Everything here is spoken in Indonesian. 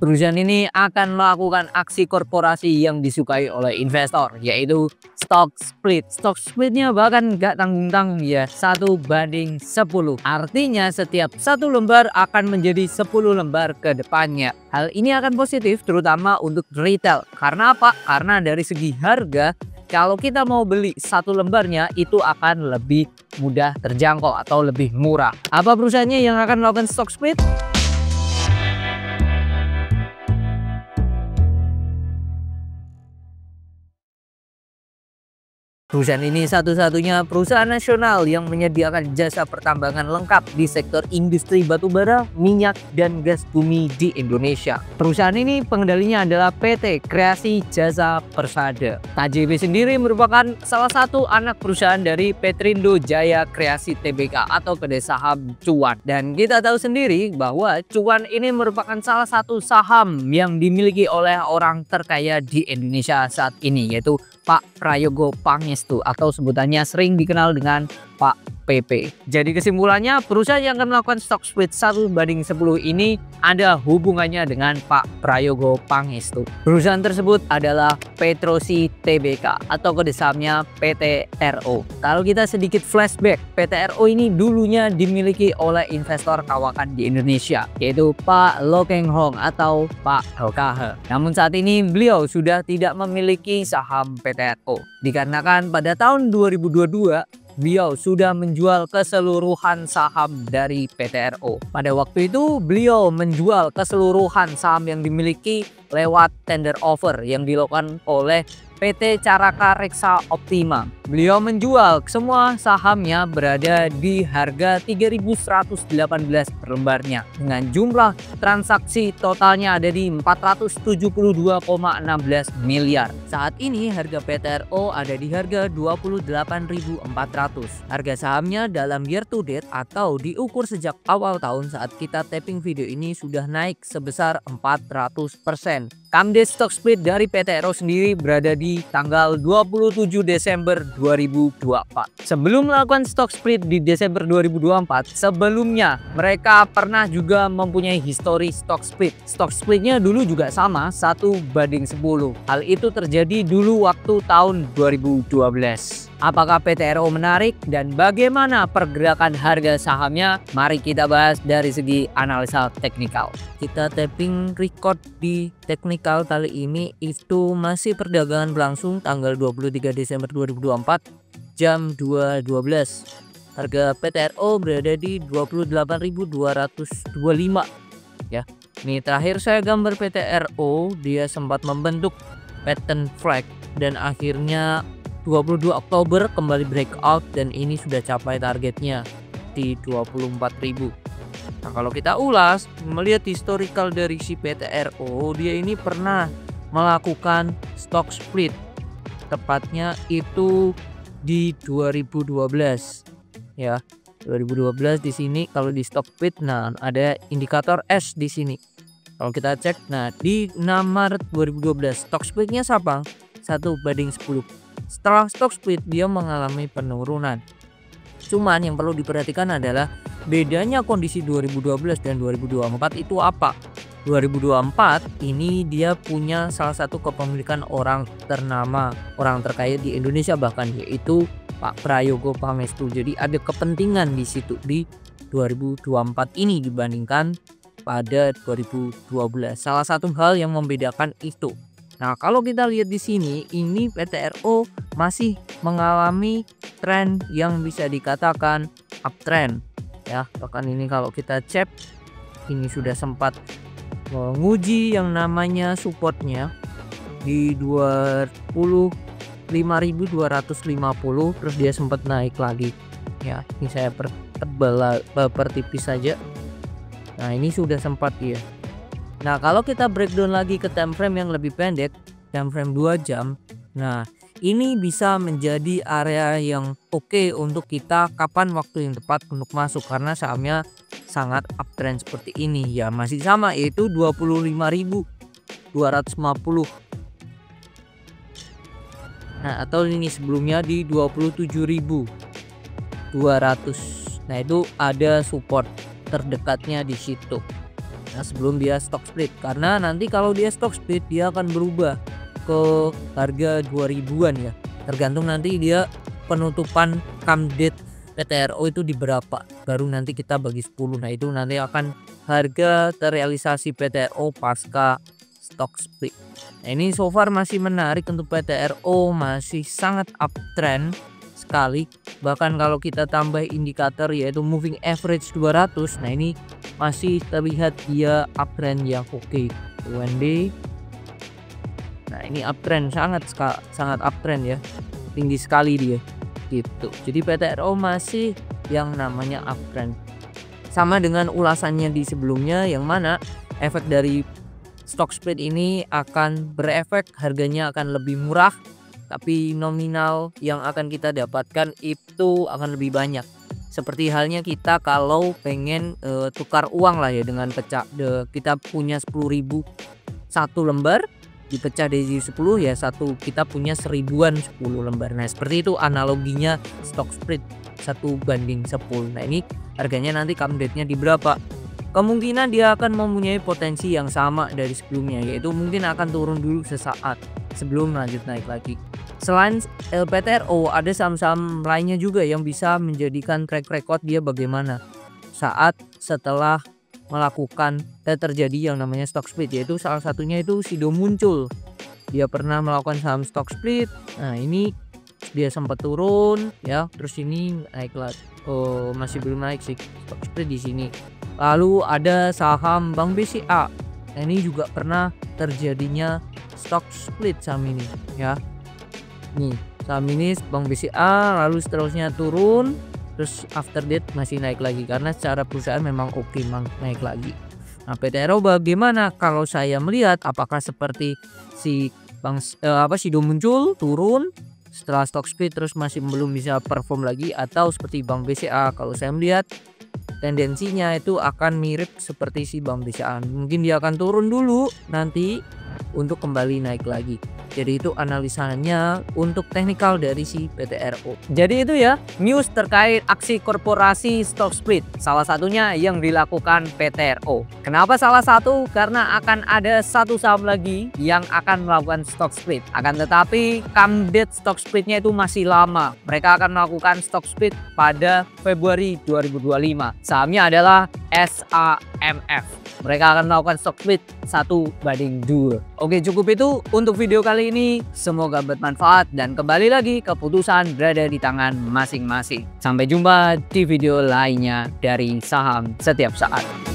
Perusahaan ini akan melakukan aksi korporasi yang disukai oleh investor, yaitu stock split. Stock splitnya bahkan gak tanggung-tanggung ya, 1:10. Artinya setiap satu lembar akan menjadi 10 lembar ke depannya. Hal ini akan positif terutama untuk retail. Karena apa? Karena dari segi harga, kalau kita mau beli satu lembarnya itu akan lebih mudah terjangkau atau lebih murah. Apa perusahaannya yang akan melakukan stock split? Perusahaan ini satu-satunya perusahaan nasional yang menyediakan jasa pertambangan lengkap di sektor industri batubara, minyak, dan gas bumi di Indonesia. Perusahaan ini pengendalinya adalah PT Kreasi Jasa Persada. KJP sendiri merupakan salah satu anak perusahaan dari Petrindo Jaya Kreasi Tbk atau kedai saham Cuan. Dan kita tahu sendiri bahwa Cuan ini merupakan salah satu saham yang dimiliki oleh orang terkaya di Indonesia saat ini, yaitu Pak Prayogo Pangestu atau sebutannya sering dikenal dengan Pak PP. Jadi kesimpulannya, perusahaan yang akan melakukan stock split 1:10 ini ada hubungannya dengan Pak Prayogo Pangestu. Perusahaan tersebut adalah Petrosi Tbk atau kode sahamnya PT RO. Kalau kita sedikit flashback, PT RO ini dulunya dimiliki oleh investor kawakan di Indonesia, yaitu Pak Loh Keng Hong atau Pak LKH. Namun saat ini beliau sudah tidak memiliki saham PT RO dikarenakan pada tahun 2022 beliau sudah menjual keseluruhan saham dari PT RO. Pada waktu itu beliau menjual keseluruhan saham yang dimiliki lewat tender offer yang dilakukan oleh PT Caraka Reksa Optima. Beliau menjual semua sahamnya berada di harga 3.118 per lembarnya dengan jumlah transaksi totalnya ada di 472,16 miliar. Saat ini harga PT RO ada di harga 28.400. Harga sahamnya dalam year to date atau diukur sejak awal tahun saat kita tapping video ini sudah naik sebesar 400%. Camden stock split dari PT RO sendiri berada di tanggal 27 Desember 2024. Sebelum melakukan stock split di Desember 2024, sebelumnya mereka pernah juga mempunyai histori stock split. Stock splitnya dulu juga sama, 1:10. Hal itu terjadi dulu waktu tahun 2012. Apakah PT RO menarik dan bagaimana pergerakan harga sahamnya? Mari kita bahas dari segi analisa teknikal. Kita tapping record di teknikal kali ini itu masih perdagangan berlangsung tanggal 23 Desember 2024 jam 2.12. Harga PT RO berada di 28.225 ya. Ini terakhir saya gambar PT RO, dia sempat membentuk pattern flag dan akhirnya 22 Oktober kembali breakout dan ini sudah capai targetnya di 24.000. Nah, kalau kita ulas melihat historical dari si PT RO, dia ini pernah melakukan stock split tepatnya itu di 2012 ya. 2012 di sini kalau di stock split, nah ada indikator S di sini. Kalau kita cek, nah di 6 Maret 2012 stock splitnya siapa? 1:10. Setelah stock split dia mengalami penurunan. Cuman yang perlu diperhatikan adalah bedanya kondisi 2012 dan 2024 itu apa? 2024 ini dia punya salah satu kepemilikan orang ternama, orang terkaya di Indonesia bahkan, yaitu Pak Prayogo Pangestu. Jadi ada kepentingan di situ di 2024 ini dibandingkan pada 2012. Salah satu hal yang membedakan itu. Nah, kalau kita lihat di sini, ini PT RO masih mengalami tren yang bisa dikatakan uptrend ya. Bahkan ini kalau kita cek, ini sudah sempat menguji yang namanya supportnya di 25.250, terus dia sempat naik lagi ya. Ini saya pertipis saja. Nah, ini sudah sempat ya. Nah, kalau kita breakdown lagi ke time frame yang lebih pendek, time frame 2 jam. Nah, ini bisa menjadi area yang oke untuk kita kapan waktu yang tepat untuk masuk karena sahamnya sangat uptrend seperti ini ya. Masih sama yaitu 25.250. Nah, atau ini sebelumnya di 27.200. Nah, itu ada support terdekatnya di situ. Nah, sebelum dia stock split, karena nanti kalau dia stock split dia akan berubah ke harga 2000-an ya. Tergantung nanti dia penutupan come date PTRO itu di berapa, baru nanti kita bagi 10. Nah, itu nanti akan harga terrealisasi PTRO pasca stock split. Nah, ini so far masih menarik untuk PTRO, masih sangat uptrend sekali. Bahkan kalau kita tambah indikator yaitu moving average 200, nah ini masih terlihat dia uptrend yang oke. One day, nah ini uptrend, sangat uptrend ya, tinggi sekali dia gitu. Jadi PTRO masih yang namanya uptrend, sama dengan ulasannya di sebelumnya, yang mana efek dari stock split ini akan berefek harganya akan lebih murah, tapi nominal yang akan kita dapatkan itu akan lebih banyak. Seperti halnya kita kalau pengen tukar uang lah ya, dengan pecah kita punya 10.000 satu lembar, dipecah dari 10 ya, kita punya 1000-an 10 lembar. Nah, seperti itu analoginya stock split 1:10. Nah, ini harganya nanti come date-nya di berapa, kemungkinan dia akan mempunyai potensi yang sama dari sebelumnya, yaitu mungkin akan turun dulu sesaat sebelum lanjut naik lagi. Selain LPTRO, ada saham-saham lainnya juga yang bisa menjadikan track record dia bagaimana saat setelah melakukan terjadi yang namanya stock split, yaitu salah satunya itu Sido Muncul. Dia pernah melakukan saham stock split. Nah, ini dia sempat turun ya, terus ini naik lagi. Oh, masih belum naik sih stock split di sini. Lalu ada saham Bank BCA. Nah, ini juga pernah terjadinya stock split saham ini ya. Nih, saham ini Bank BCA, lalu seterusnya turun, terus after that masih naik lagi karena secara perusahaan memang oke, naik lagi. Nah, PTRO bagaimana kalau saya melihat, apakah seperti si Sido Muncul turun setelah stock split terus masih belum bisa perform lagi, atau seperti Bank BCA? Kalau saya melihat tendensinya itu akan mirip seperti si Bank BCA, mungkin dia akan turun dulu nanti untuk kembali naik lagi. Jadi itu analisanya untuk teknikal dari si PTRO. Jadi itu ya news terkait aksi korporasi stock split, salah satunya yang dilakukan PTRO. Kenapa salah satu? Karena akan ada satu saham lagi yang akan melakukan stock split. Akan tetapi come date stock splitnya itu masih lama. Mereka akan melakukan stock split pada Februari 2025. Sahamnya adalah SAMF. Mereka akan melakukan stock split 1:2. Oke, cukup itu untuk video kali ini. Semoga bermanfaat dan kembali lagi keputusan berada di tangan masing-masing. Sampai jumpa di video lainnya dari Saham Setiap Saat.